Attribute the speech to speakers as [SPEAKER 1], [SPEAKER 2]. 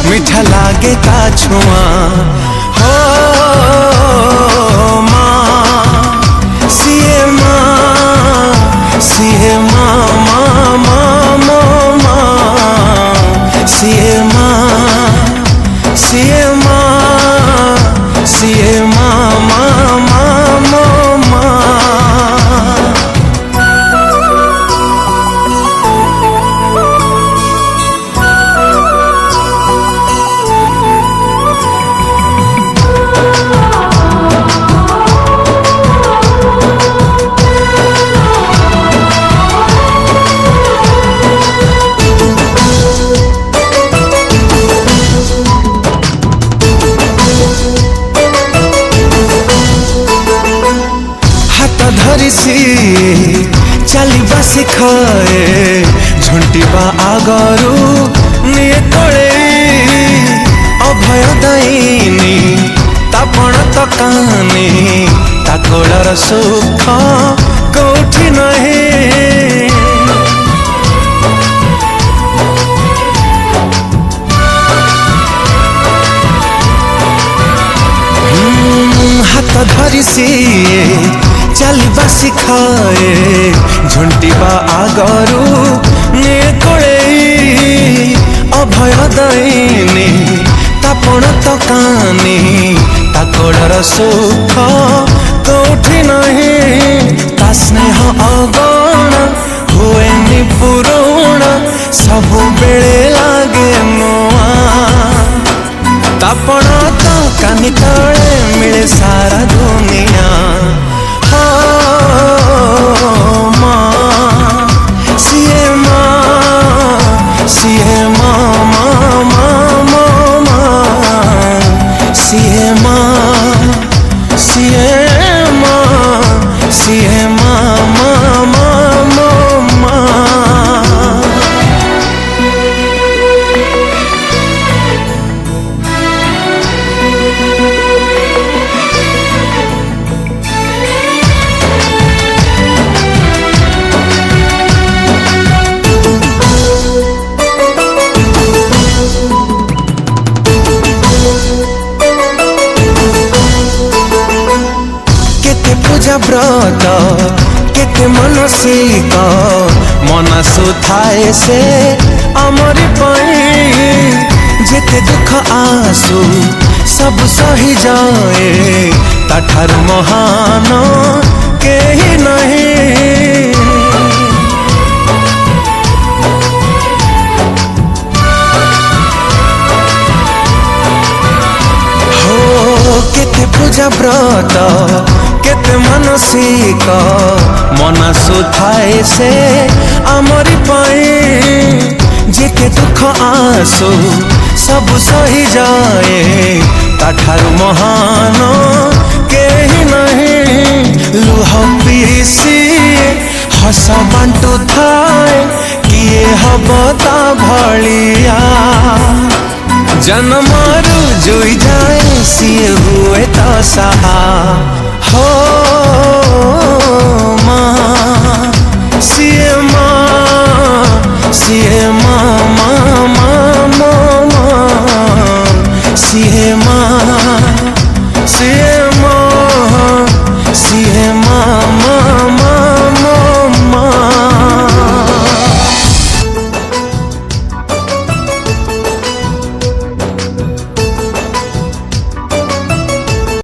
[SPEAKER 1] मीठा लागे ता छुआ हो माँ सिए माँ सिए माँ माँ माँ माँ माँ सिए माँ सिए माँ सिए माँ माँ माँ माँ माँ। चलिबा शिखाए झुंटिबा आगरू निये तले अभय दायिनी तापण तकानी ताकोलर सुख कोठी नहीं। हाथ धरी सी चलिबा शिखाए झुंटिबा आगरू निये कोले अभय दायिनी तापण तकानी ताकोलर सुख कोठी नहीं। ता स्नेह अगण हुएनि पुरुण सबु बेले लागे नुआ तापण तकानी तले मिले सारा दुनिया। व्रत केते मनसिक मनसु थाए से अमरी पाई जेते दुख आसु सब सही जाए ताठार महान केही नहीं। हो केते पूजा व्रत केते मनसिक मनसु थाए से आमरी पाई जेते दुख आसु सब सही जाए ताठारु महान केही नहीं। लुह पीसी हस बांटु थाए किए हब ता भलिया जन्मरु जुई जाए सिए हुए तो सहा